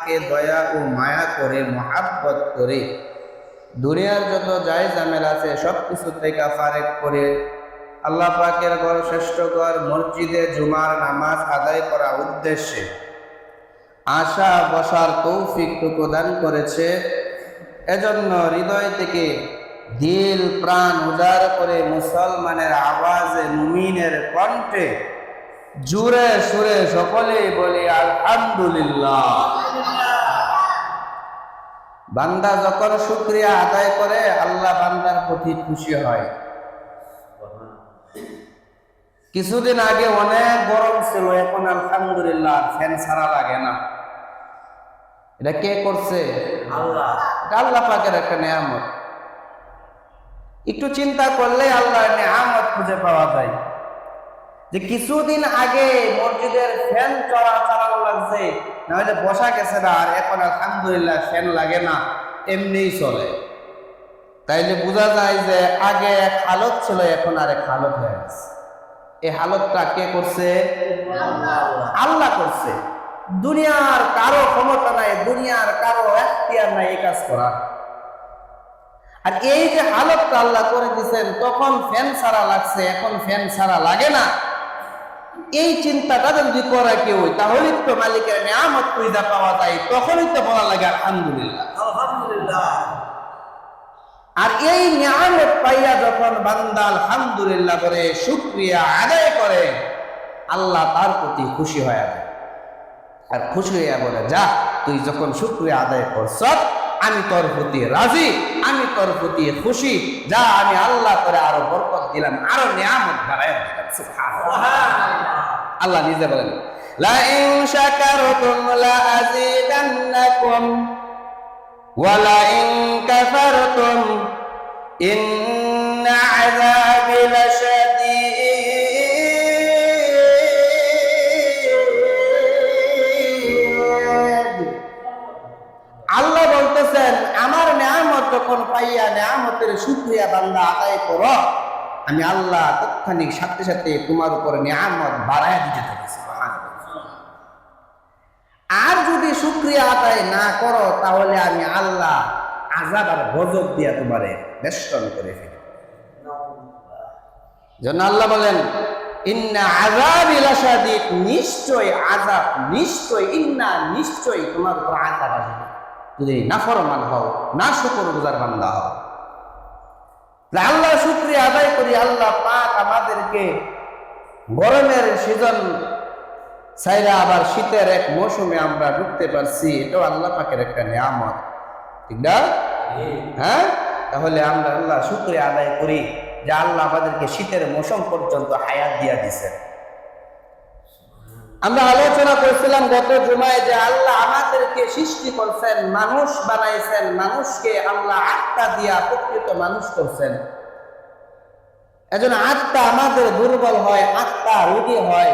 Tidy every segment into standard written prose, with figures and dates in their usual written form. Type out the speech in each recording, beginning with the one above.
পাককে দয়া ও মায়া করে মহাব্বত করে দুনিয়ার যত জায়েজ ঝামেলা আছে সব কিছু থেকে ফারেক করে আল্লাহ পাকের ঘর শ্রেষ্ঠ ঘর মসজিদে জুমার নামাজ আদায় করার উদ্দেশ্যে আশা বসার তৌফিকটুকু দান করেছে। এজন্য হৃদয় থেকে দিল প্রাণ উজাড় করে মুসলমানের আওয়াজে মুমিনের কণ্ঠে জুড়ে সুরে সকলেই বলি আলহামদুলিল্লাহ। বান্দা যখন শুকরিয়া আদায় করে আল্লাহ বান্দার প্রতি খুশি হয়। কিছুদিন আগে অনেক গরম ছিল, এখন আলহামদুলিল্লাহ ফ্যান ছাড়া লাগে না। এটা কে করছে? আল্লাহ। আল্লাহ পাকের একটা নিয়ামত। একটু চিন্তা করলে আল্লাহর নিয়ামত খুঁজে পাওয়া যায় যে কিছুদিন আগে মসজিদের ফ্যান চালানো লাগছে, না হলে বসা গেছে না, আর এখন আলহামদুলিল্লাহ ফ্যান লাগে না, এমনিই চলে। তাইলে বোঝা যায় যে আগে এক হালত ছিল, এখন আর এক হালত হয়ে গেছে। এই হালতটা কে করছে? আল্লাহ করছে। দুনিয়ার কারো ক্ষমতা নাই, দুনিয়ার কারো এখতিয়ার নাই এই কাজ করা। আর এই যে হালতটা আল্লাহ করে দিচ্ছেন, তখন ফ্যান ছাড়া লাগছে, এখন ফ্যান ছাড়া লাগে না, এই চিন্তাটা যদি করে কেউ, তাহলে তো মালিকের নিয়ামত পয়দা পাওয়া যায়, তখনই তো বলা লাগে আলহামদুলিল্লাহ আলহামদুলিল্লাহ। আর এই নিয়ামত পাইয়া যখন বান্দা আলহামদুলিল্লাহ করে শুকরিয়া আদায় করে, আল্লাহ তার প্রতি খুশি হয়ে যায়। আর খুশি হইয়া বলে, যা তুই যখন শুকরিয়া আদায় করছ, আমি তোর প্রতি রাজি, আমি তোর প্রতি খুশি, যা আমি আল্লাহ করে আরো বরকত দিলাম, আরো নিয়ামত বাড়াইয়া দিলাম। সুবহানাল্লাহ। আল্লাহ নিজে বলেন, লা ইন শাকারতুম লা আযীদান্নাকুম ওয়া লা ইন কাফারতুম ইন্না আযাবি লাশাদীদ। আল্লাহ বলতেছেন, আমার নিয়ামত যখন পাইয়া নিয়ামতের শুকরিয়া বান্দা আদায় করো, আমি আল্লাহ তৎক্ষণিক সাথে সাথে তোমার উপর নিয়ামত বাড়ায় দিতে থাকি। আর যদি শুকরিয়া আদায় না করো, তাহলে আমি আল্লাহ আযাব আর গজব দিয়া তোমারে বেষ্টন করে ফেলি। জন্য আল্লাহ বলেন, ইন্না আযাবি লাশাদীদ, নিশ্চয় আযাব, নিশ্চয়, ইন্না নিশ্চয় তোমার উপর আযাব আসবে যদি নাফরমান হও, না শুকরগুজার বান্দা হও। আল্লাহ শুকরিয়া আদায় করি, আল্লাহ পাক আমাদেরকে গরমের সিজন ছাইরা আবার শীতের এক মৌসুমে আমরা ঢুকতে পারছি, এটাও আল্লাহ পাকের একটা নিয়ামত, ঠিক না? হ্যাঁ, তাহলে আমরা আল্লাহ শুকরিয়া আদায় করি যে আল্লাহ আমাদেরকে শীতের মৌসুম পর্যন্ত হায়াত দিয়া দিয়েছেন। আমরা আলোচনা করেছিলাম গত জুমায় যে আল্লাহ আমাদেরকে সৃষ্টি করছেন, মানুষ বানাইছেন, মানুষকে আল্লাহ আত্মা দিয়া প্রকৃত মানুষ করছেন। এজন্য আত্মা আমাদের দুর্বল হয়, আত্মা রোগী হয়,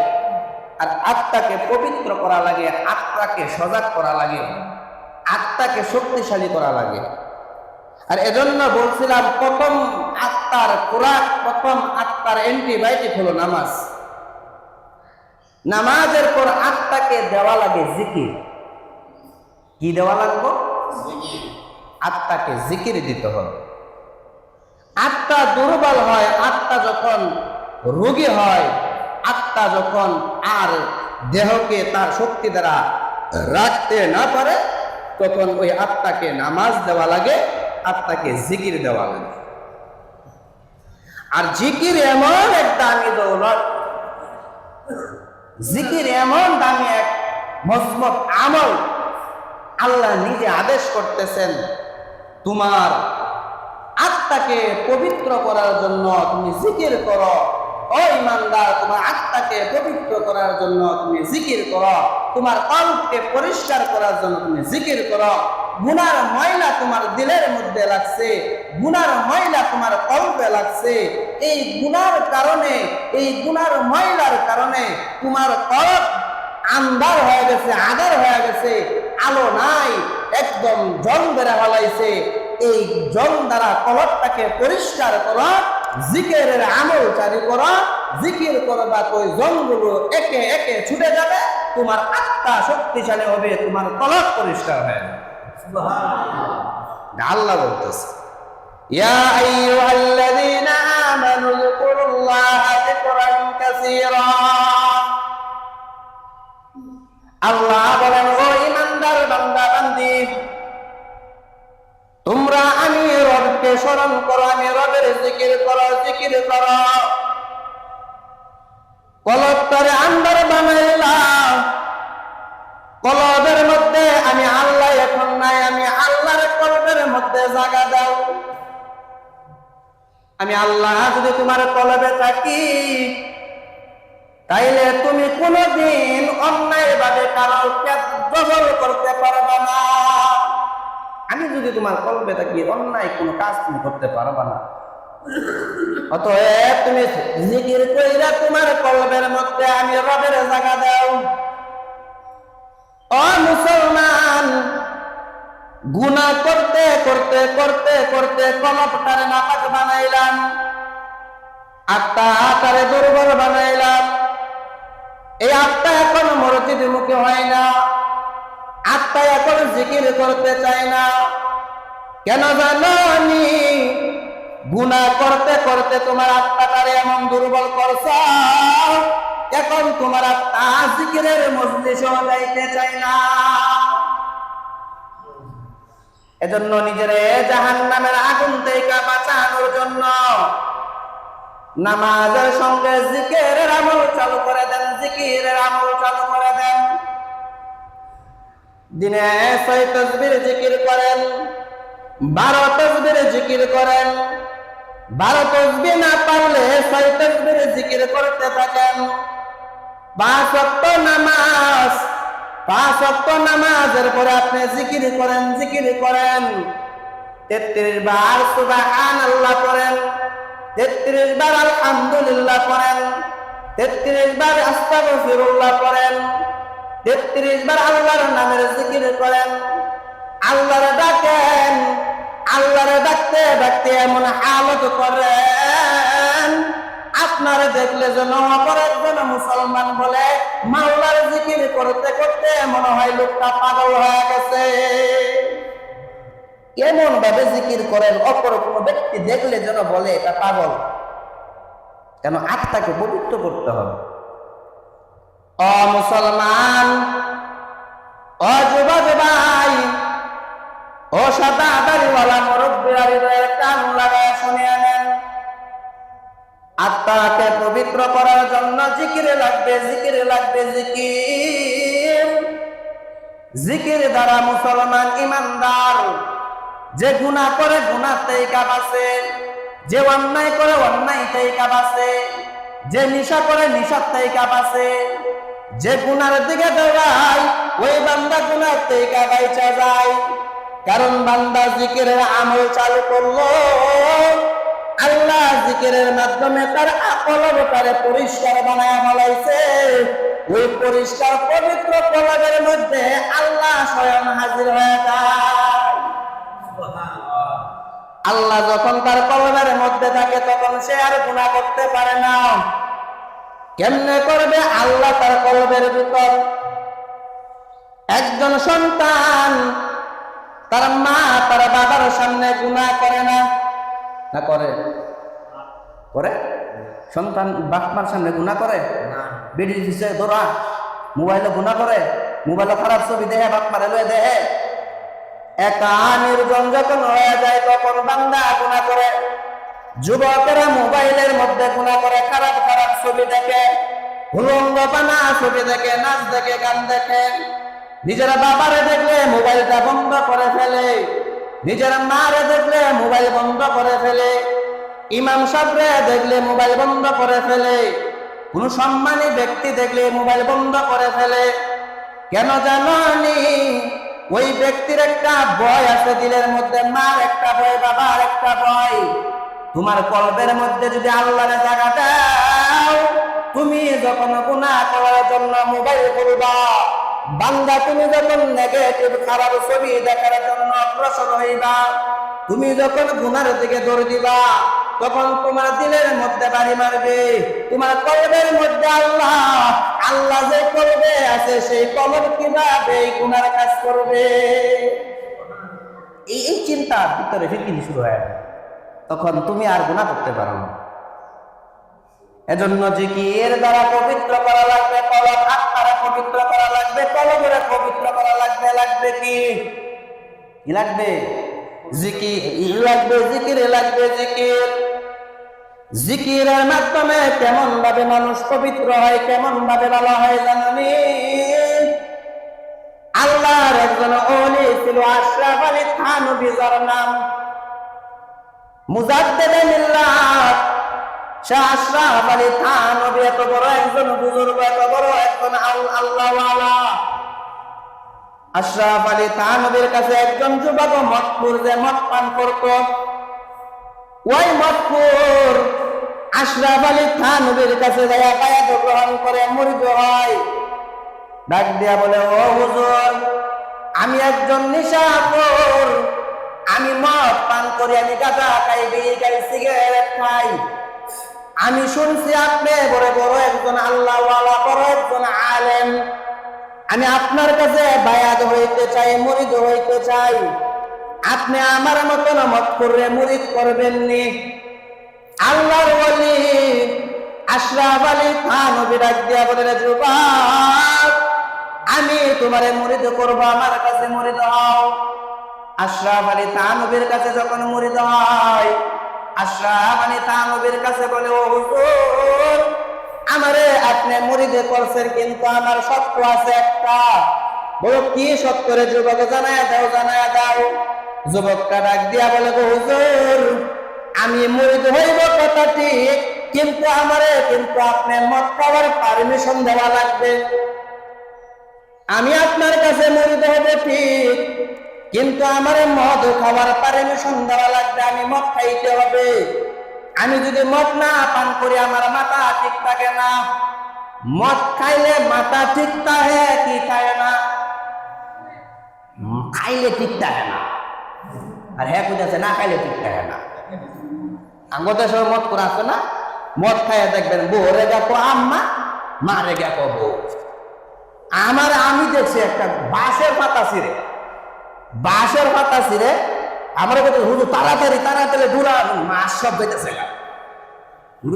আর আত্মাকে পবিত্র করা লাগে, আত্মাকে সজাগ করা লাগে, আত্মাকে শক্তিশালী করা লাগে। আর এজন্য বলছিলাম, প্রথম আত্মার খোরাক, প্রথম আত্মার অ্যান্টিবায়োটিক হলো নামাজ। নামাজের পর আত্মাকে দেওয়া লাগে জিকির। কি দেওয়া লাগবে? আত্মাকে জিকির দিতে হবে। আত্মা দুর্বল হয়, আত্মা যখন রোগী হয়, আত্মা যখন আর দেহকে তার শক্তি দ্বারা রাখতে না পারে, তখন ওই আত্মাকে নামাজ দেওয়া লাগে, আত্মাকে জিকির দেওয়া লাগে। আর জিকির এমন এক দামি দৌলত, জিকির এমন দামি এক মজবুত আমল, আল্লাহ নিজে আদেশ করতেছেন, তোমার আত্মাকে পবিত্র করার জন্য তুমি জিকির করো। ও ইমানদার, তোমার আত্মাকে পবিত্র করার জন্য তুমি জিকির করো, তোমার কলবকে পরিষ্কার করার জন্য তুমি জিকির করো। গুনার ময়লা তোমার দিলের মধ্যে লাগছে, গুনার ময়লা তোমার কলবে লাগছে, এই গুনার কারণে, এই গুনার ময়লার কারণে তোমার কলব আন্ধার হয়ে গেছে, আধার হয়ে গেছে, আলো নাই, একদম জং বেড়ে ফেলাইছে। এই জং দ্বারা কলবটাকে পরিষ্কার করা, জিকিরের আমল জারি করা, জিকির করবা তো ওই জংগুলো একে একে ছুটে যাবে, তোমার আত্মা শক্তিশালী হবে, তোমার কলব পরিষ্কার হয়ে যাবে। আল্লাহ বলতেছে ইয়া আইয়ুহাল্লাযীনা আমানু যকুরুল্লাহা যিকরান কাসীরা। আল্লাহ বলেন ও ঈমানদার বান্দা বান্দি, তোমরা আমি রবকে স্মরণ করো, আমি রবের জিকির করো, জিকির করো। কলবটারে আন্দার বানাইলাম, কলবের মধ্যে আমি আল্লাহ এখন নাই, আমি আল্লাহর কলবের মধ্যে জায়গা দাও। আমি আল্লাহ যদি তোমার কলবে থাকি, তাইলে তুমি কোনদিন অন্যায় ভাবে কারো দখল করতে পারবা না। আমি যদি তোমার কলবে থাকি, অন্যায় কোনো কাজ তুমি করতে পারবা না। অতএব তুমি জিকির কইরা তোমার কলবের মধ্যে আমি রবের জায়গা দাও। ও মুসলমান, গুনাহ করতে করতে করতে করতে কলবটারে নাপাক বানাইলাম, আত্মাটারে দুর্বল বানাইলাম। এই আত্মা এখন মসজিদ মুখে হয় না, আত্মা এখন জিকির করতে চায় না। কেন জানো? আমি গুনাহ করতে করতে তোমার আত্মাটারে এমন দুর্বল করছ, এখন তোমার আত্মা জিকিরের মজলিসও যাইতে চায় না। এজন্য নিজের জাহান্নামের আগুন থেকে বাঁচানোর জন্য নামাজের সঙ্গে জিকিরের আমল চালু করে দেন, জিকিরের আমল চালু করে দেন। দিনে 6 তাসবিহ জিকির করেন, 12 তাসবিহ জিকির করেন। 12 তাসবিহ না পারলে 6 তাসবিহ জিকির করতে থাকেন। 5 ওয়াক্ত নামাজ, 5 ওয়াক্ত নামাজের পরে আপনি জিকির করেন, জিকির করেন। 33 বার সুবহানাল্লাহ পড়েন, 33 বার আলহামদুলিল্লাহ পড়েন, 33 বার আস্তাগফিরুল্লাহ পড়েন, 33 বার আল্লাহর নামের জিকির করেন। আল্লাহরে ডাকেন, আল্লাহরে ডাকতে ডাকতে এমন হালত করেন, আপনারে দেখলে যেন অপর একজন মুসলমান বলে মাওলার জিকির করতে করতে মনে হয় লোকটা পাগল হয়ে গেছে। এমন ভাবে জিকির করেন অপর কোন ব্যক্তি দেখলে যেন বলে এটা পাগল। কেন? আত্মাকে পবিত্র করতে হবে। ও মুসলমান, ও যুবক ভাই, ও সাদা দাড়িওয়ালা মুরব্বীরা হৃদয়ের কান লাগায় শুনিয়ে নেন। আত্মাকে পবিত্র করার জন্য জিকিরে লাগবে, জিকিরে লাগবে, জিকির। জিকির দ্বারা মুসলমান ইমানদার যে গুনাহ করে গুনাহ থেকে বাঁচে, যে অন্যায় করে অন্যায় থেকে বাঁচে, যে নেশা করে নেশার থেকে বাঁচে, যে গুনার দিকে দৌড়ায় ওই বান্দা গুনার থেকে বাইচা যায়। কারণ বান্দা জিকিরের আমল চালু করলো, আল্লাহ জিকিরের মাধ্যমে তার কলবটারে পরিষ্কার বানায় ফেলাইছে। ওই পরিষ্কার পবিত্র কলবের মধ্যে আল্লাহ স্বয়ং হাজির হয়ে যায়। আল্লাহ যখন তার কলবের মধ্যে থাকে তখন সে আর গুনাহ করতে পারে না। কেমনে করবে? আল্লাহ তার কলবের ভিতর। একজন সন্তান তার মা তার বাবার সামনে গুনাহ করে না? না করে? করে? সন্তান বাপ মার সামনে গুনাহ করে না? বিড়ি দিছে ধরা, মোবাইলে গুনাহ করে, মোবাইলে খারাপ ছবি দেখে বাপ মারে লয়ে দেখে। একা নির্জন যখন হয়ে যায় তখন বান্দা গুনাহ করে। যুবকেরা মোবাইলের মধ্যে গুনাহ করে, খারাপ খারাপ ছবি দেখে, উলঙ্গপানা ছবি দেখে, নাচ দেখে, গান দেখে। নিজেরা বাবারে দেখলে মোবাইলটা বন্ধ করে ফেলে, নিজেরা মারে দেখলে মোবাইল বন্ধ করে ফেলে, ইমাম সাহেবরে দেখলে মোবাইল বন্ধ করে ফেলে, কোন সম্মানী ব্যক্তি দেখলে মোবাইল বন্ধ করে ফেলে। কেন জানি? ওই ব্যক্তির একটা ভয় আছে দিলের মধ্যে, মার একটা ভয়, বাবার একটা ভয়। তোমার কলবের মধ্যে যদি আল্লাহর জায়গা দাও, তুমি যখন গুনাহ করার জন্য মোবাইল খুলবা, বান্দা তুমি যখন নেগেটিভ খারাপ ছবি দেখার জন্য অগ্রসর হইবা, তুমি যখন গুনার দিকে দৌড় দিবা, তখন তোমার দিলের মধ্যে বাড়ি মারবে, তোমার কলবের মধ্যে আল্লাহ আল্লাহ যে কলবে আছে সেই কলব কিভাবে গুনার কাজ করবে, এই চিন্তার ভিতরে ফিরকিনি শুরু হয়। তখন তুমি আর গুনাহ করতে পারো না। এজন্য জিকির দ্বারা পবিত্র করা লাগবে, কলব আত্মারে পবিত্র করা লাগবে, কলবের পবিত্র করা লাগবে। লাগবে কি লাগবে? জিকির লাগবে, জিকির লাগবে। জিকির, জিকিরের মাধ্যমে কেমন ভাবে মানুষ পবিত্র হয়, কেমন ভাবে ভালো হয় জানি? আল্লাহর একজন ওলি ছিল আশরাফ আলী থানভী, যার নাম মুজাদ্দিদে মিল্লাত শাহ আশরাফ আলী থানভী। এত বড় একজন বুজুর্গ, এত বড় একজন আল্লাহওয়ালা। আশরাফ আলী থানভীর কাছে একজন যুবক মদখোর যে মদ পান করত, ওই মদখোর আশরাফ আলী থানভীর কাছে যায় বায়াত গ্রহণ করে মুরিদ হয়। ডাক দিয়া বলে, ও হুজুর, আমি একজন নেশাখোর, আমি মদ পান করি, আমি গাঁজা খাই, বিড়ি খাই, সিগারেট খাই। আমি শুনছি আপনি বড় বড় একজন আল্লাহওয়ালা, বড় একজন আলেম। আমি আপনার কাছে বায়াত হইতে চাই, মুরিদ হইতে চাই। আপনি আমার মতন মদখোরে মুরিদ করবেন নি? আল্লাহর ওলি আশরাফ আলী থানভী ডাক দিয়া বলে, যুবক, আমি তোমারে মুরিদ করব, আমার কাছে মুরিদ হও। আশরাফ আলী থানভীর কাছে যখন মুরিদ হয়, আশরাফ আলী থানভীর কাছে বলে, ও হুজুর, আমারে আপনি মুরিদ করছেন, কিন্তু আমার শর্ত আছে একটা। বলো, কি শর্ত রে যুবক? জানায়া দাও, জানায়া দাও। যুবকটা ডাক দিয়া বলে, হুজুর, আমি মুরিদ হইব কথা ঠিক, কিন্তু আপনি মদ খাওয়ার পারমিশন দেওয়া লাগবে। আমি আপনার কাছে মুরিদ হব ঠিক, কিন্তু আমার মদ খাওয়ার পারমিশন দেওয়া লাগবে। আমি মদ খাইতে হবে। আমি যদি মদ না পান করি আমার মাথা ঠিক থাকে না। মদ খাইলে মাথা ঠিক থাকে কি থাকে না? খাইলে ঠিক থাকে না। আর হ্যাঁ বুঝেছে না, খাইলে ঠিক থাকে না। আঙ্গতে সব মদ করে আছে না, মদ খাইয়া দেখবেন বউ রেগা কো আম্মা, মা রেগা কো বউ। আমি দেখছি একটা বাঁশের পাতা ছিঁড়ে আমার কাছে, হুজুর তাড়াতাড়ি তাড়াতাড়ি ঢুলা, মাছ সব বেঁচেছে গা।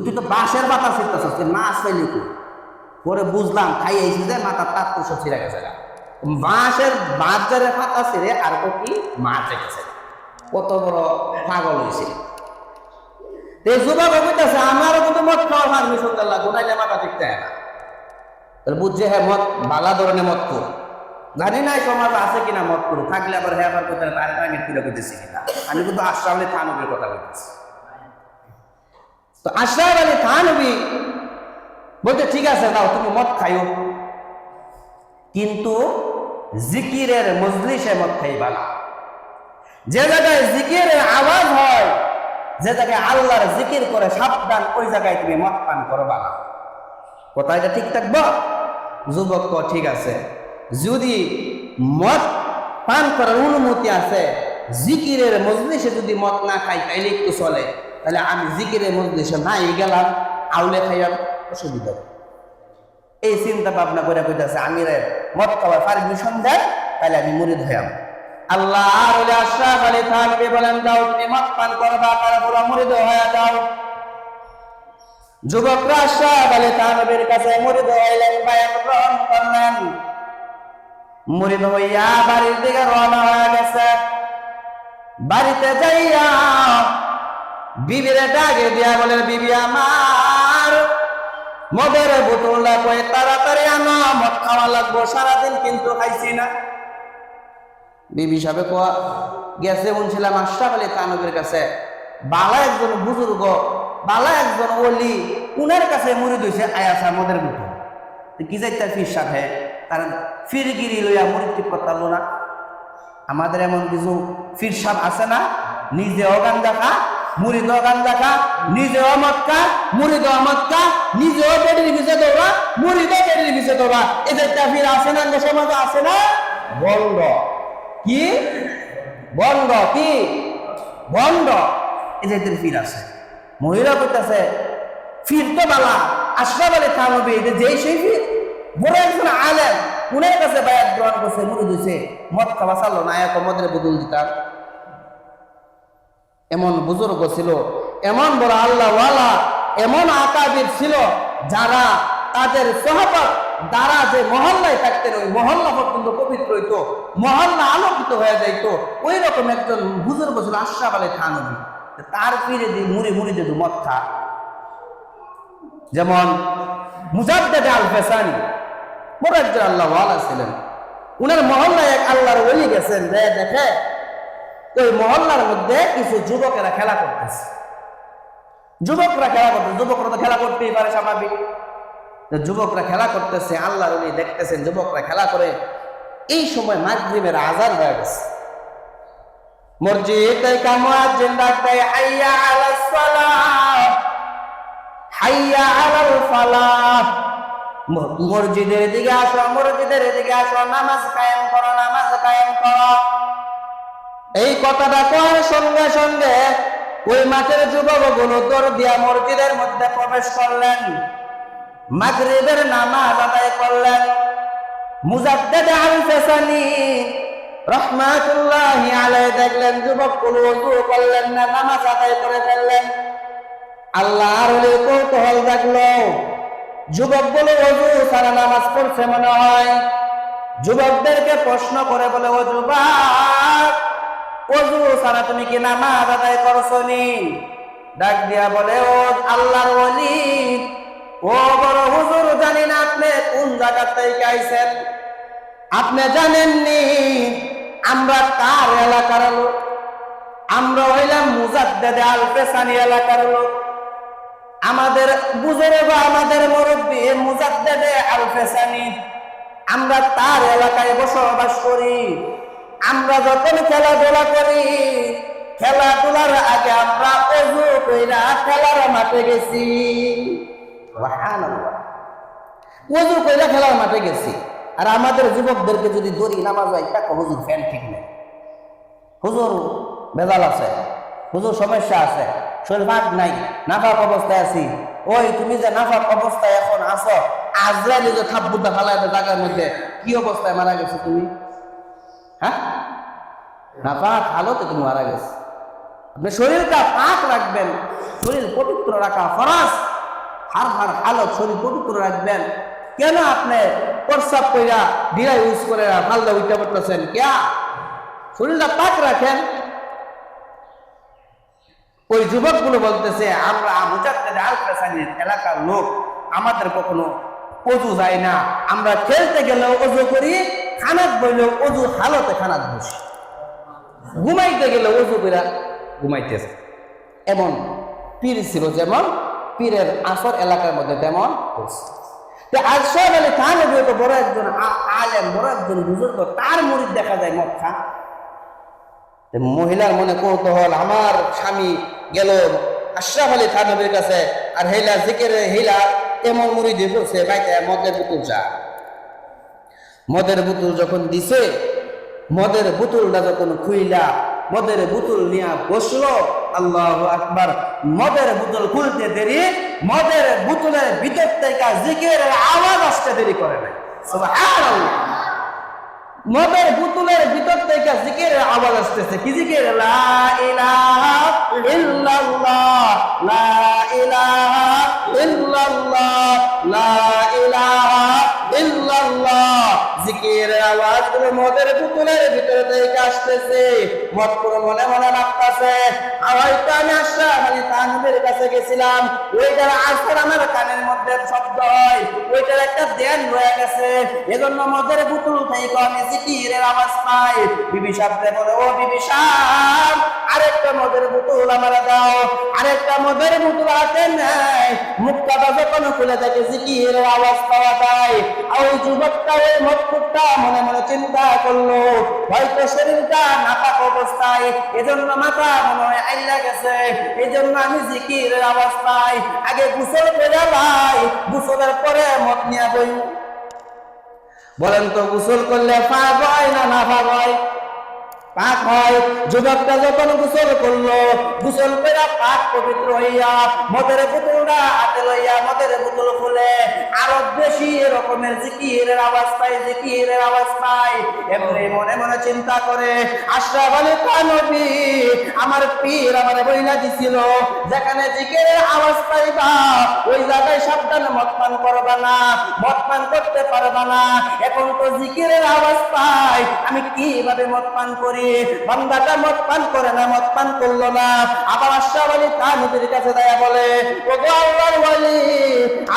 তুই তো বাঁশের পাতা ছিঁড়তেছ, মাছ ফেলি তুই। পরে বুঝলাম খাই আইছি যে মাথা তার তো সব ছিঁড়ে গেছে গা। বাঁশের পাতা ছিঁড়ে আর কি মাছ রেখেছে। কত বড় পাগল হয়েছে। এই যুবক বুঝতেছে আমারও কিন্তু মদ খাওয়ার পারমিশন দিল্লা, গোটাইলে মাথা ঠিক থাকে না। বুঝছে হ্যাঁ মদ বালা ধরনের মদ কর। জানি না সমাজ আছে কিনা মদ করু, থাকলে আবার হ্যাঁ আবার কোথায় টার্গেট করে কইতেছি কিনা। আমি কিন্তু আশরাফ আলী থানভীর কথা বলতেছি। তো আশরাফ আলী থানভী বলতে, ঠিক আছে দাও, তুমি মদ খাইও, কিন্তু জিকিরের মজলিসে মদ খাইবা না। যে জায়গায় জিকিরের আওয়াজ হয়, যে জায়গায় আল্লাহর জিকির করে সাবধান, ওই জায়গায় তুমি মদ পান করবা না। কোথায় এটা ঠিক থাকবো? যুবক ঠিক আছে, যদি মদ পান করার অনুমতি আছে, জিকিরের মজলিসে যদি মদ না খাই তাইলে একটু চলে, তাহলে আমি জিকিরের মজলিসে নাই গেলাম, আউলে খাইলাম, অসুবিধা। এই চিন্তা ভাবনা করে কইতাছে আমি রে মদ খাওয়ার পারমিশন দেয়, তাহলে আমি মুরিদ হইয়াম। আল্লাহ আশরাফ আলী থানভী বলেন, যাও তুমি মদ পান করবা, তারপর মুরিদ হয়ে যাও। যুবকরা আশরাফ আলী থানভীর কাছে মুরিদ হইলেন, বায়াত গ্রহণ করলেন। মুরিদ হইয়া বাড়ির দিকে রওনা হয়ে গেছে। বাড়িতে যাইয়া বিবিরে ডাকে দিয়া বলে, বিবি আমার, মদের বোতলটা কই তাড়াতাড়ি আনো, মদ খাওয়া লাগবো, সারাদিন কিন্তু খাইছি না। বিবি সাহেব কোয়া গেছে শুনছিলাম আশরাফ আলী থানভীর কাছে, বালা একজন বুজুর্গ, বালা একজন ওলি, উনার কাছে মুরিদ হইছে, আয়াসা মদের বোতল। কি যাইতা ফির সাথে কারণ ফিরগিরি লইয়া মুরিদ ঠিক করতালো না। আমাদের এমন কিছু ফির সাহেব আছে না, নিজে অগান দেখা, মুরিদ অগান দেখা, নিজে অমৎকা, মুরিদ অমৎকা, নিজেও বেডির ভিজে দেবা, মুরিদও বেডির ভিজে দেবা। এদের ফির আছে না, সমাজে আছে না? বন্ধ কি বন্ধ কি বন্ধ, এদের ফির আছে। মহিলা কইতাছে ফির তো বালা আশরাফ আলী থানভী যেই সেই ফির বড় একজন আলেম উনার কাছে বায়াত গ্রহণ করছে মুরিদ হইছে মদ খাওয়া ছাড়লো না এক মদের বদল দিতাম এমন বুজুর্গ ছিল এমন বড় আল্লাহওয়ালা এমন আকাবির ছিল যারা তাদের সহবত দ্বারা যে মহল্লায় থাকতেন ওই মহল্লা পর্যন্ত পবিত্র হইতো মহল্লা আলোকিত হয়ে যাইতো ওই রকম একজন বুজুর্গ ছিল আশরাফ আলী থানভী তার পীরে দিয়ে মুড়ি মদ খা যেমন মুজাদ্দেদ আল ফেসানি বড় একজন আল্লাহওয়ালা ছিলেন উনার মহল্লায় এক আল্লাহর ওলি গেছেন দেখে ওই মহল্লার মধ্যে কিছু যুবকেরা খেলা করতেছে যুবকরা তো খেলা করতেই পারে স্বাভাবিক যুবকরা খেলা করতেছে আল্লাহর ওলি দেখতেছেন যুবকরা খেলা করে এই সময় মাগরিবের আযান হয়ে গেছে মসজিদ থেকে মুয়াজ্জিন ডাক দেয় হাইয়া আলাস সালাহ হাইয়া আলাল ফালাহ মসজিদের দিকে আসো নামাজ কায়েম করো এই কথাটা করার সঙ্গে সঙ্গে ওই মাঠের যুবকগুলো দৌড় দিয়া মসজিদের মধ্যে প্রবেশ করলেন মাগরিবের নামাজ আদায় করলেন মুজাদ্দেদ আল ফেসানি রাহমাতুল্লাহি আলাইহি দেখলেন যুবকগুলো ওযু করলেন না নামাজ আদায় করে ফেললেন আল্লাহর ওলি কৌতূহল দেখলো যুবকগুলো ওযু ছাড়া নামাজ পড়ছে মনে হয় যুবকদেরকে প্রশ্ন করে বলে ও যুবক ওযু ছাড়া তুমি কি নামাজ আদায় করছো নি ডাক দিয়া বলে ও আল্লাহর ওলি ও বড় হুজুর জানি না আপনি কোন জায়গা থেকে আইছেন আপনি জানেননি আমরা কার এলাকার লোক আমরা হইলাম মুজাদ্দেদ আল ফেসানি এলাকার লোক আমাদের বুজুর্গ আমাদের মুরব্বি মুজাদ্দেদ আল ফেসানি আমরা তার এলাকায় বসবাস করি আমরা যখন খেলাধুলা করি খেলাধুলার আগে আমরা ওযু কইরা খেলার মাঠে গেছি সুবহানাল্লাহ ওযু কইরা খেলার মাঠে গেছি আর আমাদের যুবকদেরকে যদি দড়ি নামাজ হয় তা হুজুর ফ্যান ঠিক নেই হুজুর বেজাল আছে হুজুর সমস্যা আছে শরীর ভাগ নাই নাফাক অবস্থায় আছি ওই তুমি যে নাফাক অবস্থায় এখন আছো আজরাইল যে থাপ্পুটা ফালায় জায়গার মধ্যে কি অবস্থায় মারা গেছো তুমি হ্যাঁ নাফাক হালতে তুমি মারা গেছো আপনি শরীরটা পাক রাখবেন শরীর পবিত্র রাখা ফরজ হার হালত শরীর পবিত্র রাখবেন কেন আপনি প্রস্রাব কইরা ঢিলা ইউজ করে ফালদা উঠতে পারতেছেন কেয়া শরীরটা পাক রাখেন ওই যুবকগুলো বলতেছে আমরা মুজাদ্দেদ আল ফেসানি এলাকার লোক আমাদের কখনো ওযু যায় না আমরা খেলতে গেলেও ওযু করি খানাত বইলেও ওযু হালতে খানাত বসি ঘুমাইতে গেলে ওযু কইরা ঘুমাইতেছে এমন পীর ছিল যেমন পীরের আসর এলাকার মধ্যে তেমন আশরাফ আলী থানভী তো বড় একজন আলেম বড় একজন বুজুর্গ তার মুরিদ দেখা যায় মদ খা মহিলার মনে কৌতূহল আমার স্বামী গেল আশরাফ আলী থানভীর কাছে আর হেলা জিকিরে হেলা এমন মুরিদ করছে বাইতে মদের বোতল চা মদের বোতল যখন দিছে মদের বোতলটা যখন খুইলা মদের বোতল নিয়ে বসলো আল্লাহু আকবার মদের বোতল খুলতে দেরি মদের বোতলের ভিতর থেকে জিকিরের আওয়াজ আসতে দেরি করে নাই সুবহানাল্লাহ মদের বোতলের ভিতর থেকে জিকিরের আওয়াজ আসতেছে কি জিকির লা ইলাহা ইল্লাল্লাহ লা ইলাহা ইল্লাল্লাহ লা ইলাহা ইল্লাল্লাহ জিকিরের আওয়াজগুলো মদের বোতলের ভিতর থেকে আসতেছে মদ পুরো মনে মনে লাগতেছে হয়তো আমি আশরাফ আলী থানভীর কাছে গেছিলাম ওইটার আসর আমার কানের মধ্যে শব্দ হয় ওইটার একটা ধ্যান রয়ে গেছে এজন্য মদের বোতল থেকে আমি জিকিরের আওয়াজ পাই বিবি সাহেবকে বলে ও বিবি সাহেব আরেকটা মদের বোতল আমার দাও আরেকটা মদের বোতল হাতে নেয় মুখটা যখন খুলে থাকে জিকিরের আওয়াজ পাওয়া যায় আর ওই যুবকটা ওই মদকুটটা মনে মনে চিন্তা করলো হয়তো শরীরটা নাপাক অবস্থায় এজন্য মাথা মনে হয় আইলা গেছে এজন্য আমি জিকিরের আওয়াজ পাই আগে গোসল করে ভাই গোসলের পরে মদ নিয়ে বই বলেন তো গোসল করলে পাপ হয় না না পাপ হয় পাক হয়। যুবকটা যখন গোসল করলো, গোসল করে পাক পবিত্র হইয়া মদের বোতলটা হাতে লইয়া মদের বোতল খুলে আরো বেশি এরকমের জিকিরের আওয়াজ পায়, জিকিরের আওয়াজ পায়। এমনি মনে মনে চিন্তা করে, আশরাফ আলী থানভী আমার পীর আমার বইলা দিছিল, যেখানে জিকিরের আওয়াজ পাইবা ওই জায়গায় সাবধানে মদ পান করবা না, মদ পান করতে পারবা না। এখন তো জিকিরের আওয়াজ পাই, আমি কিভাবে মদ পান করি? বান্দাটা মদ পান করে না, মদ পান করলো না। আবার আশরাফ আলী থানভীর কাছে দাঁড়িয়ে বলে, ওগো আল্লাহর ওয়ালি,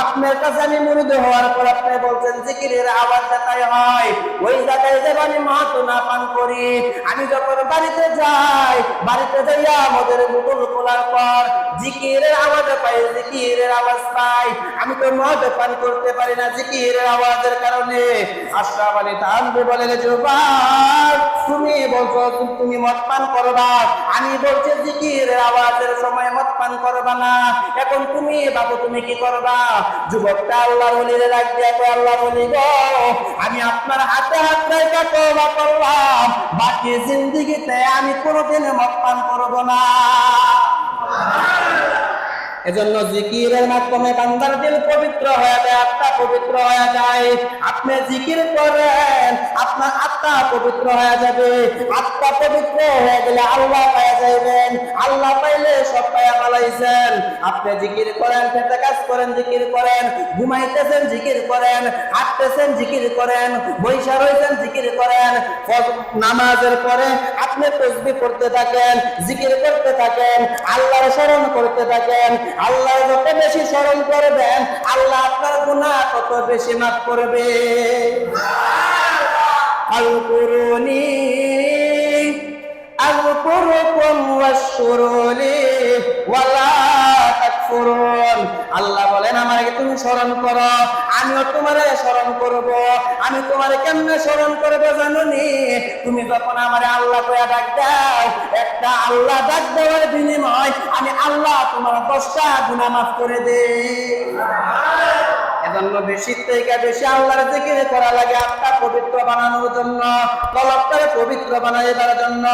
আপনার কাছে আমি মুরিদ হওয়ার পর আপনি বলছেন জিকিরের আওয়াজ যেটাই হয় ওই জায়গায় যে আমি মদ না পান করি। আমি যখন বাড়িতে যাই, বাড়িতে যাইয়া মদের বোতল খোলার পর জিকিরের আওয়াজ পাই, জিকিরের আওয়াজ পাই। আমি তো মদ পান করতে পারি না জিকিরের আওয়াজের কারণে। আশরাফ আলী থানভী বলেন, যুবক তুমি বলছো তুমি মদ পান করবা, আমি বলছি জিকিরের আওয়াজের সময় মদ পান করবা না। এখন তুমি বাবু তুমি কি করবা? যুবকটা আল্লাহর ওলিরে ডাক দিয়ে কয়, আল্লাহর ওলি গো, আমি আপনার হাতে হাত রেখে তওবা করলাম, বাকি জিন্দেগিতে আমি কোনোদিন মদ পান করব না। এজন্য জিকিরের মাধ্যমে বান্দার দিল পবিত্র হয়ে যায়, আত্মা পবিত্র হয়ে যায়। আপনি জিকির করেন, আপনার আত্মা পবিত্র হয়ে যাবে। আত্মা পবিত্র হয়ে গেলে আল্লাহ পাওয়া যাবেন, আল্লাহ পাইলে সব পায়া পালাইছেন। আপনি জিকির করেন, খেতে কাজ করেন জিকির করেন, ঘুমাইতেছেন জিকির করেন, হাঁটতেছেন জিকির করেন, বৈশা রয়েছেন জিকির করেন, নামাজের পরে আপনি তাসবিহ করতে থাকেন, জিকির করতে থাকেন, আল্লাহর স্মরণ করতে থাকেন। আল্লাহ যত বেশি স্মরণ করবেন, আল্লাহ আপনার গুনাহ তত বেশি মাফ করবে। আযকুরুনি আযকুরুকুম ওয়াশকুরুলি ওয়ালা তাকফুরুন। আল্লাহ বলেন, আমাকে তুমি স্মরণ করো, আমিও তোমারে স্মরণ করব। আমি তোমারে কেমনে স্মরণ করব জানো নি? তুমি যখন আমারে আল্লাহ কইয়া ডাক দাও, একটা আল্লাহ ডাক দেওয়ার বিনিময় আমি আল্লাহ তোমার 10টা গুনাহ মাফ করে দেই। এজন্য বেশি থেকে বেশি আল্লাহর জিকির করা লাগে, আত্মা পবিত্র বানানোর জন্য, কলবটাকে পবিত্র বানানোর জন্য।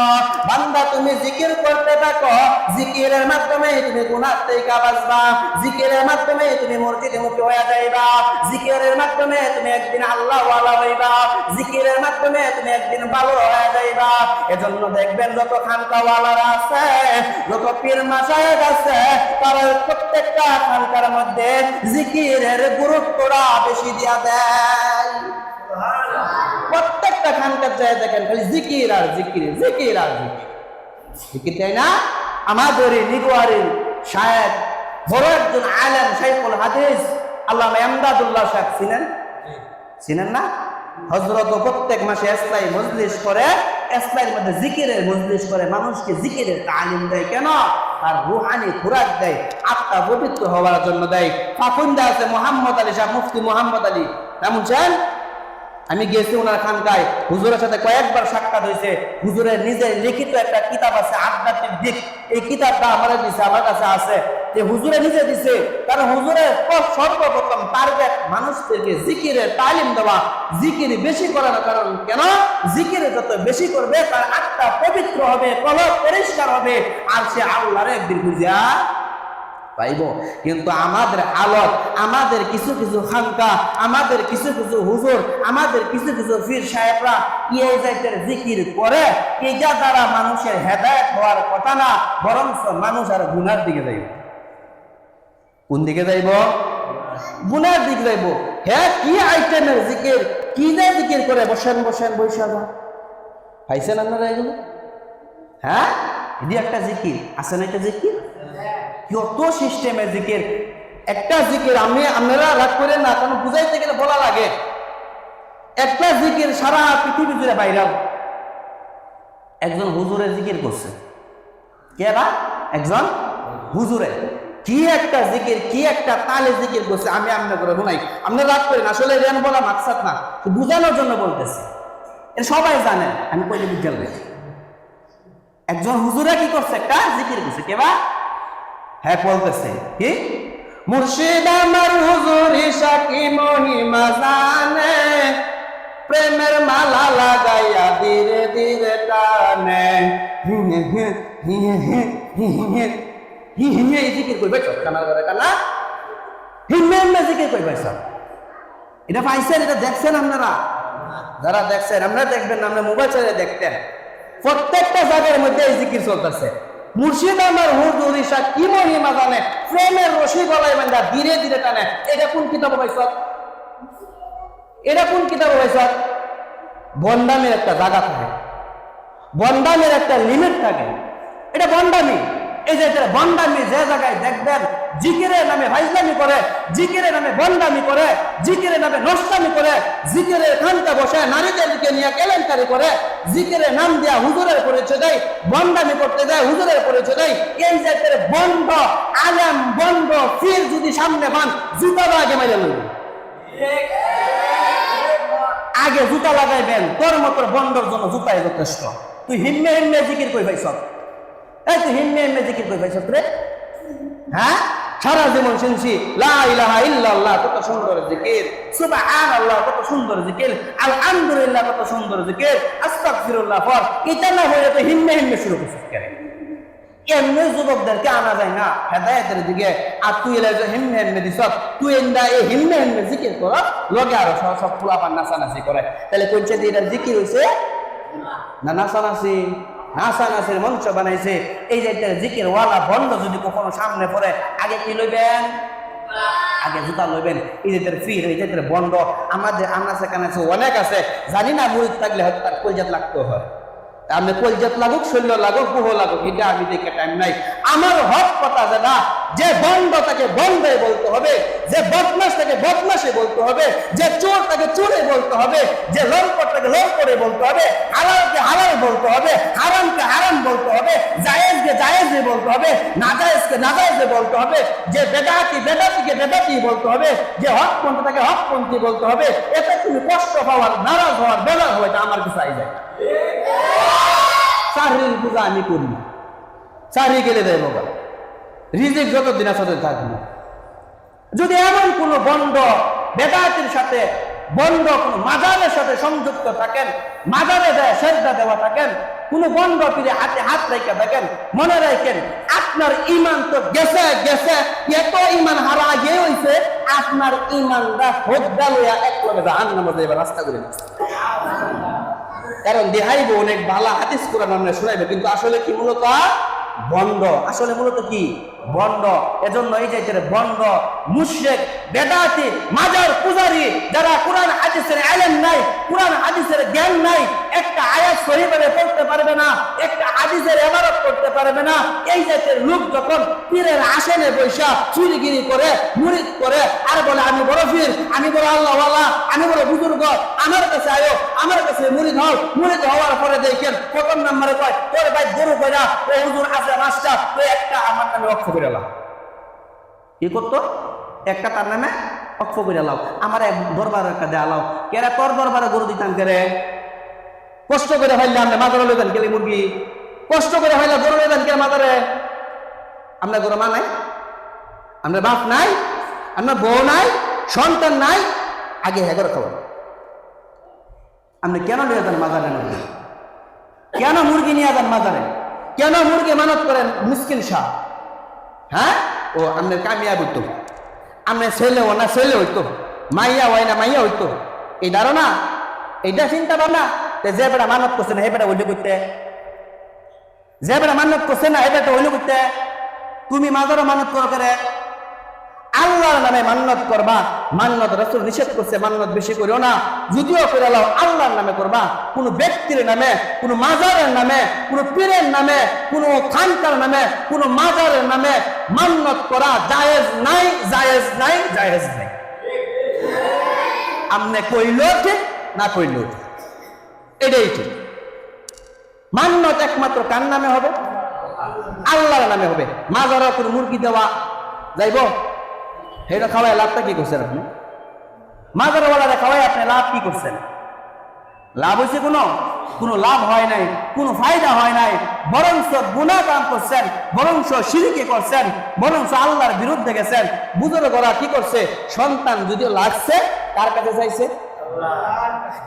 বান্দা তুমি জিকির করতে থাকো, জিকিরের মাধ্যমে তুমি গুনাহ থেকে বাঁচবা, জিকিরের মাধ্যমে তুমি মসজিদে মুখী হয়ে যাইবা, জিকিরের মাধ্যমে তুমি একদিন আল্লাহ ওয়ালা হইবা, জিকিরের মাধ্যমে তুমি একদিন ভালো হয়ে যাইবা। এজন্য দেখবেন যত খানকাওয়ালারা আছে, যত পীর মাশায়েখ আছে, তারা প্রত্যেকটা খানকার মধ্যে জিকিরের গুরুত্বটা বেশি দিয়া দেয়। প্রত্যেকটা খানকার যায় দেখেন খালি জিকির আর জিকির, জিকির আর জিকির, জিকির তাই না? আমাদের নিগোয়ারি শায়েখ বড় একজন আলেম শাইখুল হাদিস আল্লামা ইমদাদুল্লাহ শাহ ছিলেন, ছিলেন না? হযরত প্রত্যেক মাসে ইসলামী মজলিস করে, ইসলামের মধ্যে জিকিরের মজলিস করে, মানুষকে জিকিরের তালিম দেয়। কেন? আর রুহানি খুরাক দেয়, আত্মা পবিত্র হওয়ার জন্য দেয়। ফাকুন্দা আছে মুহাম্মদ আলী শাহ, মুফতি মুহাম্মদ আলী, কেমন চান? আমি গেছি ওনার খানকায়, হুজুরের সাথে কয়েকবার সাক্ষাৎ হয়েছে। হুজুরের নিজের লিখিত একটা কিতাব আছে আধ্যাত্মিক দিক, এই কিতাবটা আমার দিছে, আমার কাছে আছে। যে হুজুরে নিজে দিছে, কারণ হুজুরের সর্বপ্রথম টার্গেট মানুষদেরকে জিকিরের তালিম দেওয়া, জিকির বেশি করার কারণ। কেন? জিকির যত বেশি করবে তার আত্মা পবিত্র হবে, কলব পরিষ্কার হবে, আর সে আল্লাহর একদিন বুঝিয়া পাইব। কিন্তু আমাদের হালত, আমাদের কিছু কিছু খানকা, আমাদের কিছু কিছু হুজুর, আমাদের কিছু কিছু পীর সাহেবরা এই জায়গার জিকির করে, এইটা দ্বারা মানুষের হেদায়েত হওয়ার কথা না, বরং মানুষ আর গুনার দিকে যাইব। কোন দিকে যাইব? গুনার দিকে যাইব। হ্যাঁ, কি আইটেমের জিকির, কি যে জিকির করে, বসেন বসেন বৈশা যা, পাইছেন আপনারা এগুলো? হ্যাঁ, এটি একটা জিকির আছে না? একটা জিকির কত সিস্টেমের জিকির। একটা জিকির আপনারা রাগ করেন না, কারণ বুঝাইতে গেলে বলা লাগে। একটা জিকির সারা পৃথিবী জুড়ে ভাইরাল। একজন হুজুরের জিকির করছে, কেরা? একজন হুজুরে কি একটা জিকির, কি একটা তালে জিকির করছে। আমি আপনার করে শোনাই, আপনারা রাগ করেন, আসলে রেন বলা মাকসাদ না, বুঝানোর জন্য বলতেছি। এটা সবাই জানেন, আমি কইলে বিজ্ঞান। একজন হুজুরে কি করছে? একটা জিকির করছে। কেবা? হ্যাঁ, বলতেছে কি? মুর্শিদ আমার হুজুর সাকি মহিমা জানে, প্রেমের মালা লাগাইয়া ধীরে ধীরে টানে জিকির করবে কানার ঘরে কানা হিম্মে জিকির করবে সব। এটা পাইছেন, এটা দেখছেন আপনারা? যারা দেখছেন, আমরা দেখবেন, আমরা মোবাইল চালিয়ে দেখতেন, প্রত্যেকটা জায়গার মধ্যে এই জিকির চলতেছে। মুর্শিদ আমার হুজুর ঈশা কি মহিমা জানে, প্রেমের রশি গলায় বাঁধা ধীরে ধীরে টানে। এটা কোন কিতাবে পাইছ? এটা কোন কিতাবে পাইছ? বন্ডামের একটা জায়গা থাকে, বন্ডামের একটা লিমিট থাকে। এটা বন্ডামি। এই যে বন্ডামি, যে জায়গায় দেখবেন জিকিরের নামে ফাইজলামি করে, জিকিরের নামে বন্ডামি করে, জিকিরের নামে নষ্টামি করে, জিকিরের খানটা বসে নারীদেরকে নিয়ে কেলেঙ্কারি করে, জিকিরের নাম দিয়া হুজুরের পরিচয় দেয়, বন্ডামি করতে যায়, হুজুরের পরিচয় দেয়। এই যে বন্ড আলেম, বন্ড ফির যদি সামনে পান, জুতাটা আগে মেরে নেবেন, আগে জুতা লাগাইবেন। তোর মতো বন্ডর জন্য জুতাই যথেষ্ট। তুই হিম্মে হিম্মে জিকির কই পাইছ? এই তুই হিম্মে হিম্মে জিকির কই পাইছ রে? হ্যাঁ, সারা জীবন শুনছি লা ইলাহা ইল্লাল্লাহ কত সুন্দর জিকির, সুবহানাল্লাহ কত সুন্দর জিকির, আলহামদুলিল্লাহ কত সুন্দর জিকির, আস্তাগফিরুল্লাহ পর। এটা না হয়ে তো হিম্মে হিম্মে শুরু করছিস কেন? এমনি যুবকদেরকে আনা যায় না হেদায়েতের দিকে, আর তুই এলে যে হিম্মে হিম্মে দিছ, তুই এন্দা এই হিম্মে হিম্মে জিকির কর, লগে আরো সব ফুলাপান নাচানাচি করে। তাহলে কোন চেয়ে এটা জিকির হইছে না নাচানাচি? নাচানাচির মঞ্চ বানাইছে। এই যে জিকির ওয়ালা বন্ধ যদি কখনো সামনে পড়ে, আগে কি লইবেন? আগে জুতা লইবেন। এই যে ফির, এই যে বন্ধ আমাদের আনাচে কানাচে অনেক আছে, জানি না মুরিদ থাকলে হয়তো তার কলজাত লাগতে হয়। আমি কলজাত লাগুক, শৈল্য লাগুক, গুহ লাগুক, এটা আমি দেখে টাইম নাই। আমার হক কথা যেটা, যে বন্ধ তাকে বন্ধে বলতে হবে, যে বদমাস তাকে বদমাসে বলতে হবে, যে চোর তাকে চোরে বলতে হবে, যে লম্পট তাকে লম্পটে বলতে হবে, হালালকে হালাল বলতে হবে, হারামকে হারাম বলতে হবে, জায়েজকে জায়েজে বলতে হবে, নাজায়েজকে নাজায়েজে বলতে হবে, যে বেদাতি বেদাতিকে বেদাতি বলতে হবে, যে হকপন্থী তাকে হকপন্থী বলতে হবে। এতে তুমি কষ্ট পাওয়ার, নারাজ হওয়ার, বেজার হওয়া, এটা আমার কাছে আই যায়। চাকরির পূজা আমি করি না, চাকরি গেলে দেয় বাবা, রিজিক যতদিন আছে থাকবে। যদি এমন কোন বন্ড বেদাতির সাথে, বন্ড কোন মাজারের সাথে সংযুক্ত থাকেন, মাজারে দেয় শ্রদ্ধা দেওয়া থাকেন, কোন বন্ড ফিরে হাতে হাত রেখে থাকেন, মনে রাখেন আপনার ইমান তো গেছে গেছে, এত ইমান হারা আগে হয়েছে, আপনার ইমানটা হোদ্দা লইয়া এক লগে জাহান্নামে যাইবার রাস্তা করে দিচ্ছে। কারণ দেখাইবো অনেক ভালো হাদিস কোরআন আমরা শুনাইবে, কিন্তু আসলে কি মূলত বন্ড, আসলে মূলত কি বন্ড। এজন্য এই যে বন্ড, মুশরিক, বেদাতি, মাজার পূজারী, যারা কোরআন হাদিসের ইলম নাই, কোরআন হাদিসের জ্ঞান নাই, একটা আয়াত সহিভাবে পড়তে পারবে না, একটা হাদিসের ইবারত করতে পারবে না, এই জাতের লোক যখন পীরের আসনে বৈশা চুরিগিরি করে, মুরিদ করে, আর বলে আমি বড় পীর, আমি বড় আল্লাহওয়ালা, আমি বড় বুজুর্গ, আমার কাছে আয়ো, আমার কাছে মুরিদ হও। মুরিদ হওয়ার পরে দেখেন প্রথম নম্বরে কয় তোর ভাই গরু কইরা ও হুজুর আছে মাছটা, তো একটা আমার নামে অক্ষ করে লাও। কি করতো? একটা তার নামে অক্ষ করে লাও, আমার এক দরবার একটা দেয়া লাও। কেরা তোর দরবারে গরু দিতাম কেরে? কষ্ট করে হইলে আমরা মাজারে লইতেন কেলে মুরগি, কষ্ট করে হইলে গরু লইতেন কে মাজারে? আমরা গরু মা নাই, আমরা বাপ নাই, আমরা বউ নাই, সন্তান নাই, আগে হ্যাঁ করে খাবার। আপনি কেন নিয়ে যান মাজারে? কেন মুরগি নিয়ে যান মাজারে? কেন মুরগি মানত করেন মিসকিন শাহ? হ্যাঁ, ও আপনার কামিয়া হইতো, আপনার ছেলে ও না ছেলে হইতো, মাইয়া হয় না মাইয়া হইতো, এই ধারণা, এইটা চিন্তা ভাবনা। যে বেটা মানত করছে না, এই বেটা হইলে করতে, যে বেটা মানত করছে না, এই বেটা হইলে করতে। তুমি মাজারে মানত করো করে? আল্লাহর নামে মান্নত করবা, মান্নত রাসূল নিষেধ করছে মান্নত বেশি করিও না, যদিও করে লাও আল্লাহর নামে করবা। কোন ব্যক্তির নামে, কোন মাজারের নামে, কোন পীরের নামে, কোন খানকার নামে, কোন মাজারের নামে মান্নত করা জায়েজ নাই, জায়েজ নাই, জায়েজ নাই। আমনে কইলো ঠিক না কইলো ঠিক, এটাই ঠিক। মান্নত একমাত্র কার নামে হবে? আল্লাহর নামে হবে। মাজারে কোন মুরগি দেওয়া যাইব? এটা খাওয়াই লাভটা কি করছেন আপনি? মাজারওয়ালারা খাওয়াই আপনি লাভ কি করছেন? লাভ হয়েছে? কোনো লাভ হয় নাই, কোনো ফায়দা হয় নাই, বরঞ্চ গুনাহ কাম করছেন, বরঞ্চ শিরকে করছেন, বরঞ্চ আল্লাহর বিরুদ্ধে গেছেন। বুজুর্গরা কি করছে? সন্তান যদিও লাগছে, কার কাছে চাইছে?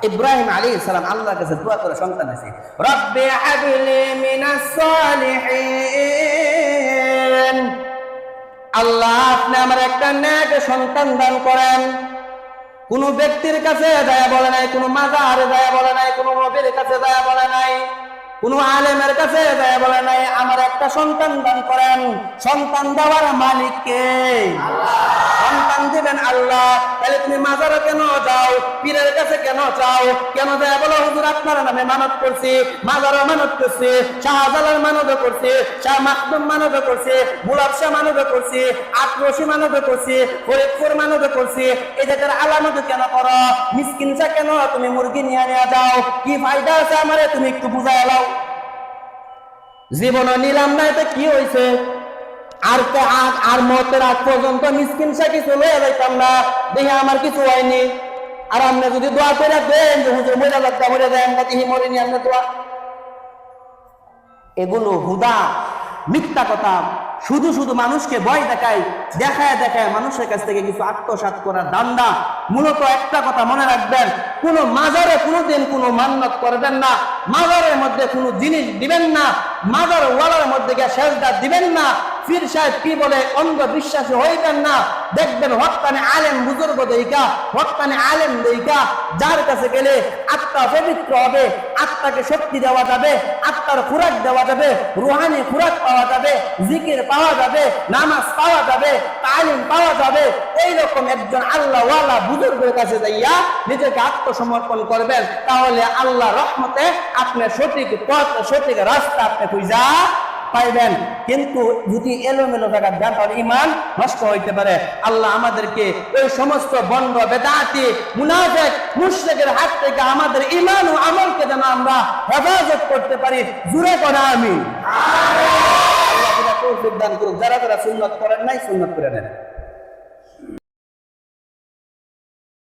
ইব্রাহিম আলাইহিস সালাম আল্লাহর কাছে দোয়া করে সন্তান হয়েছে, রব্বি হাবলি মিনাস সালিহিন, আল্লাহ আপনি আমার একটা নেক সন্তান দান করেন। কোন ব্যক্তির কাছে দয়া বলে নাই, কোন মাজারে দয়া বলে নাই, কোন নবীর কাছে দয়া বলে নাই, কোন আলেমের কাছে দয়া বলে নাই, আমার একটা সন্তান দান করেন। সন্তান দেওয়ার মালিক কে? সন্তান দিবেন আল্লাহ। তাহলে তুমি মাজারে কেন যাও, পীরের কাছে কেন চাও, কেন দয়া বলো? হুজুর আপনার নামে মানত করছি, মাজারও মানত করছি, শাহজালাল মানত করছি, শাহ মাখদুম মানত করছি, গোলাপ শাহ মানত করছি, আটরশি মানত করছি, ফরিদপুর মানত করছি। এই জায়গার আলামত কেন করো? মিসকিন চা কেন তুমি মুরগি নিয়ে যাও? কি ফায়দা আছে আমারে তুমি একটু বুঝাই লাও। জীবনে নিলাম না, এটা কি হয়েছে? আর মতের আগ পর্যন্ত মিসকিন চা কিছু লয়ে যাইতাম না, দেখে আমার কিছু হয়নি। আর আপনি যদি দোয়া করে দেন যে হুজুর মরে লাগতা মরে দেন, মরিনি আমরা দোয়া, এগুলো হুদা মিথ্যা কথা। শুধু শুধু মানুষকে ভয় দেখায় দেখায় মানুষের কাছ থেকে কিছু আত্মসাৎ করার দান্দা। মূলত একটা কথা মনে রাখবেন, কোন মাজারে কোনোদিন কোনো মান্নত করবেন না, মাজারের মধ্যে কোনো জিনিস দিবেন না, মাজার ওয়ালার মধ্যে গিয়ে সেজদা দিবেন না, পীর সাহেব কি বলে অন্ধ বিশ্বাসী হইবেন না। দেখবেন হক্কানে আলেম বুজুর্গ দেইকা, হক্কানে আলেম দেইকা, যার কাছে গেলে আত্মা পবিত্র হবে, আত্মাকে শক্তি দেওয়া যাবে, আত্মার খুরাক দেওয়া যাবে, রুহানি খুরাক পাওয়া যাবে, জিকির পাওয়া যাবে, নামাজ পাওয়া যাবে, তালিম পাওয়া যাবে। এইরকম একজন আল্লাহ ওয়ালা বুজুর্গের কাছে যাইয়া নিজেকে আত্মসমর্পণ করবেন, তাহলে আল্লাহ রহমতে আপনি সঠিক পথ, সঠিক রাস্তা আপনি খুঁজা পাইবেন। কিন্তু যদি এলোমেলো জায়গা দেন তাহলে ইমান নষ্ট হইতে পারে। আল্লাহ আমাদেরকে ওই সমস্ত বন্ড বেদাতি মুনাফিক মুশরিকের হাত থেকে আমাদের ইমান ও আমলকে যেন আমরা হেফাজত করতে পারি। জুড়ে করে আমিন। আল্লাহ তৌফিক দান করুক। যারা যারা সুন্নাত করেন নাই সুন্নাত করে নেন।